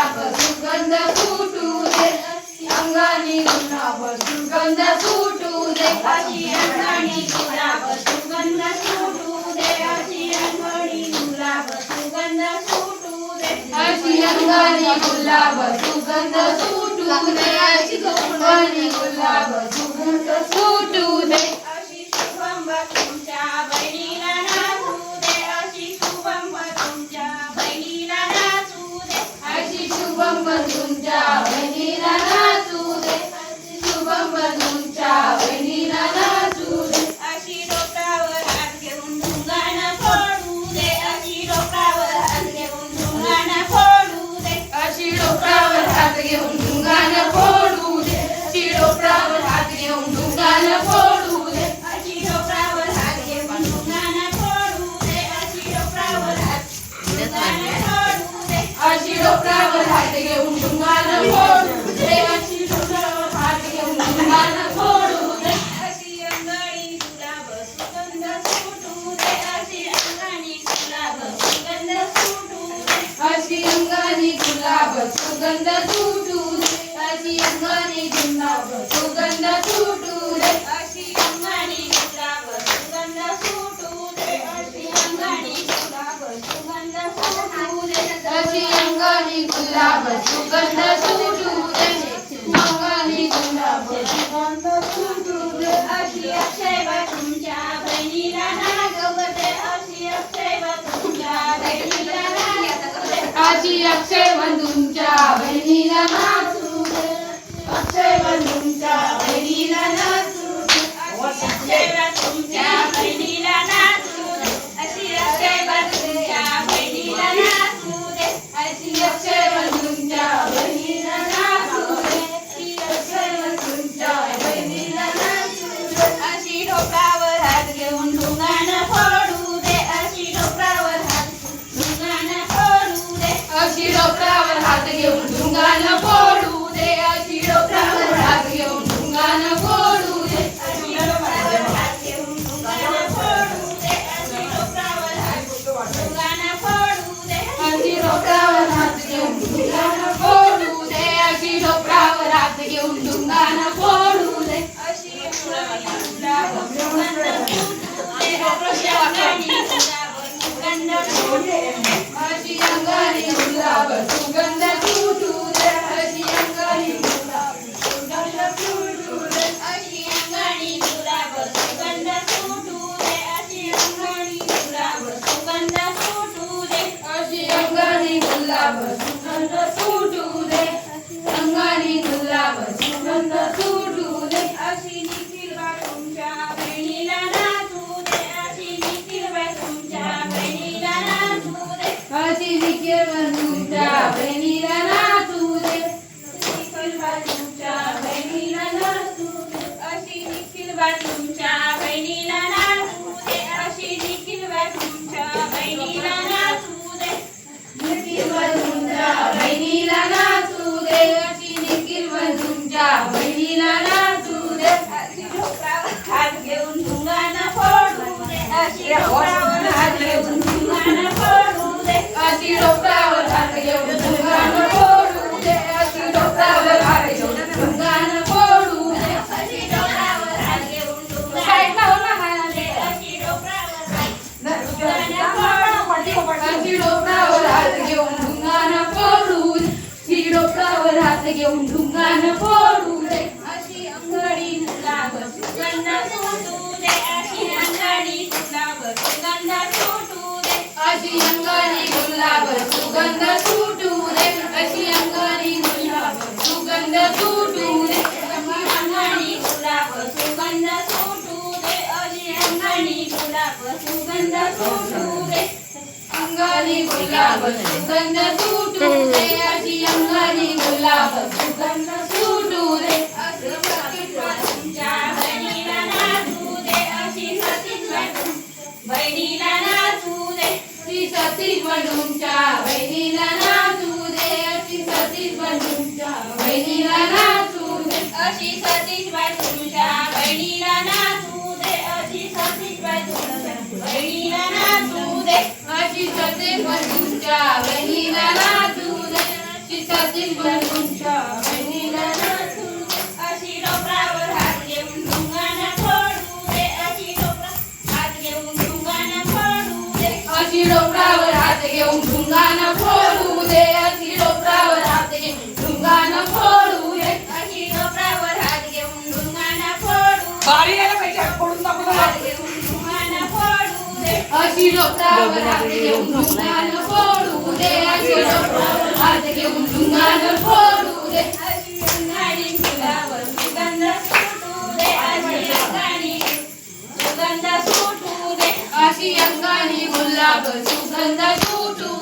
गुलाब सुगंध सुटू दे अंगानी गुलाब सुगंध सुटू दे अशी अंगानी गुलाब सुगंध सुटू दे अशी अंगानी गुलाब सुगंध सुटू दे अशी अंगानी गुलाब सुगंध सुटू दे अशी अंगानी गुलाब सुगंध सुटू दे अशी शुभम तुमच्या बहिणीला नाचू दे अशी शुभम तुमच्या बहिणीला नाचू दे अशी शुभम तुमच्या बहिणीला नाचू दे शुभम तुमच्या बहिणीला नाचू दे अशी डोक्यावर हात घेऊन ढुंगाण फोडू दे अशी डोक्यावर हात घेऊन ढुंगाण फोडू दे अशी डोक्यावर हात घेऊन ढुंगाण फोडू दे अशी डोक्यावर हात घेऊन ढुंगाण फोडू दे अशी डोक्यावर हात घेऊन ढुंगाण फोडू दे अशी डोक्यावर हात फोडू दे अशी डोक्यावर हात घेऊन ढुंगाण फोडू दे अशी डोक्यावर हात घेऊन ढुंगाण फोडू दे अशी अंगानी गुलाब सुगंध सुटू दे अशी अंगानी गुलाब सुगंध सुटू दे अशी अंगानी गुलाब सुगंध सुटू दे अशी अंगानी गुलाब सुगंध सुटू दे अशी अंगानी गुलाब सुगंध सुटू दे अशी अंगानी गुलाब सुगंध सुटू दे अशी अंगानी गुलाब सुगंध सुटू दे अंगानी गुलाब सुगंध सुटू दे अशी अक्षय तुमच्या बहिणीला नागवते अशी अक्षय तुमच्या बहिणीला नागवते अशी अक्षय तुमच्या बहिणीला नाचू दे अक्षय तुमच्या बहिणीला नाचू दे अशी अक्षय तुमच्या बहिणीला नाचू दे अशी अक्षय तुमच्या बहिणीला नाचू दे अशी अक्षय तुमच्या बहिणीला नाचू दे अशी अक्षय तुमच्या बहिणीला नाचू दे अशी डोक्यावर हात घेऊन ढुंगाण फोडू दे अशी डोक्यावर हात ढुंगाण फोडू दे अशी डोक्यावर हात घेऊन ढुंगाण फोडू दे अशी डोक्यावर हात घेऊन ढुंगाण फोडू दे अशी डोक्यावर हात घेऊन ढुंगाण फोडू दे अशी डोक्यावर हात ढुंगाण फोडू दे अशी डोक्यावर हात घेऊन ढुंगाण फोडू दे अशी डोक्यावर हात घेऊन ढुंगाण फोडू दे अशी गुलाब सुगंध सुटू दे अशी अंगानी गुलाब सुगंध सुटू दे अशी अंगानी गुलाब सुगंध सुटू दे अशी अंगानी गुलाब सुगंध सुटू दे अशी अंगानी गुलाब सुगंध सुटू दे अशी अंगानी गुलाब सुगंध सुटू दे अंगानी गुलाब सुगंध सुटू दे अशी निखिल तुमच्या बहिणीला नाचू दे अशी निखिल तुमच्या बहिणीला नाचू दे अशी निखिल तुमच्या बहिणीला नाचू दे निखिल तुमच्या बहिणीला नाचू दे अशी निखिल तुमच्या बहिणीला नाचू दे अशी निखिल तुमच्या बहिणीला नाचू दे निखिल तुमच्या बहिणीला नाचू दे अशी निखिल तुमच्या बहिणीला नाचू दे अशी डोक्यावर हात घेऊन ढुंगाण फोडू दे अशी डोक्यावर हात घेऊन ढुंगाण फोडू दे अशी डोक्यावर हात घेऊन ढुंगाण फोडू दे अशी डोक्यावर हात घेऊन ढुंगाण फोडू दे अशी डोक्यावर हात घेऊन ढुंगाण फोडू दे अशी डोक्यावर अशी डोक्यावर हात घेऊन ढुंगाण फोडू दे अशी डोक्यावर हात घेऊन ढुंगाण फोडू दे अशी अंगानी गुलाब सुगंध सुटू दे अशी अंगानी गुलाब सुगंध सुटू दे अशी अंगानी गुलाब सुगंध सुटू दे अशी अंगानी गुलाब सुगंध सुटू दे अशी अंगानी गुलाब सुगंध सुटू दे अशी अंगानी गुलाब सुगंध सुटू दे अंगानी गुलाब सुगंध सुटू दे अशी अंगानी गुलाब सुगंध सुटू दे अशी तुमच्या बहिणीला नाचू दे अशी सतीश बहिणीला नाचू दे अशी सतीश तुमच्या बहिणीला नाचू दे अशी सतीश तुमच्या बहिणीला नाचू दे अशी सतीश तुमच्या बहिणीला नाचू दे अशी सतीश तुमच्या बहिणीला नाचू दे अशी सतीश तुमच्या बहिणीला नाचू दे चितातील बंधूंच्या बहिणीला नाचू दे. अशी डोकरावर हात घेऊन ढुंगाणं फोडू दे. अशी डोकरावर हात घेऊन ढुंगाणं फोडू दे. अशी डोकरावर हात घेऊन ढुंगाणं फोडू दे. अशी डोकरावर हात घेऊन ढुंगाणं फोडू दे. अशी डोकरावर हात घेऊन ढुंगाणं फोडू दे. बारी यायला पाहिजे फोडून दाखव हात घेऊन ढुंगाणं फोडू दे. अशी डोकरावर हात घेऊन ढुंगाणं फोडू दे. अशी डोकरावर हात घेऊन ढुंगाणं फोडू दे. अशी अंगाणी फुलावर सुगंध सुटू दे. अशी अंगाणी सुगंध सुटू दे. अशी अंगाणी गुलाब सुगंध सुटू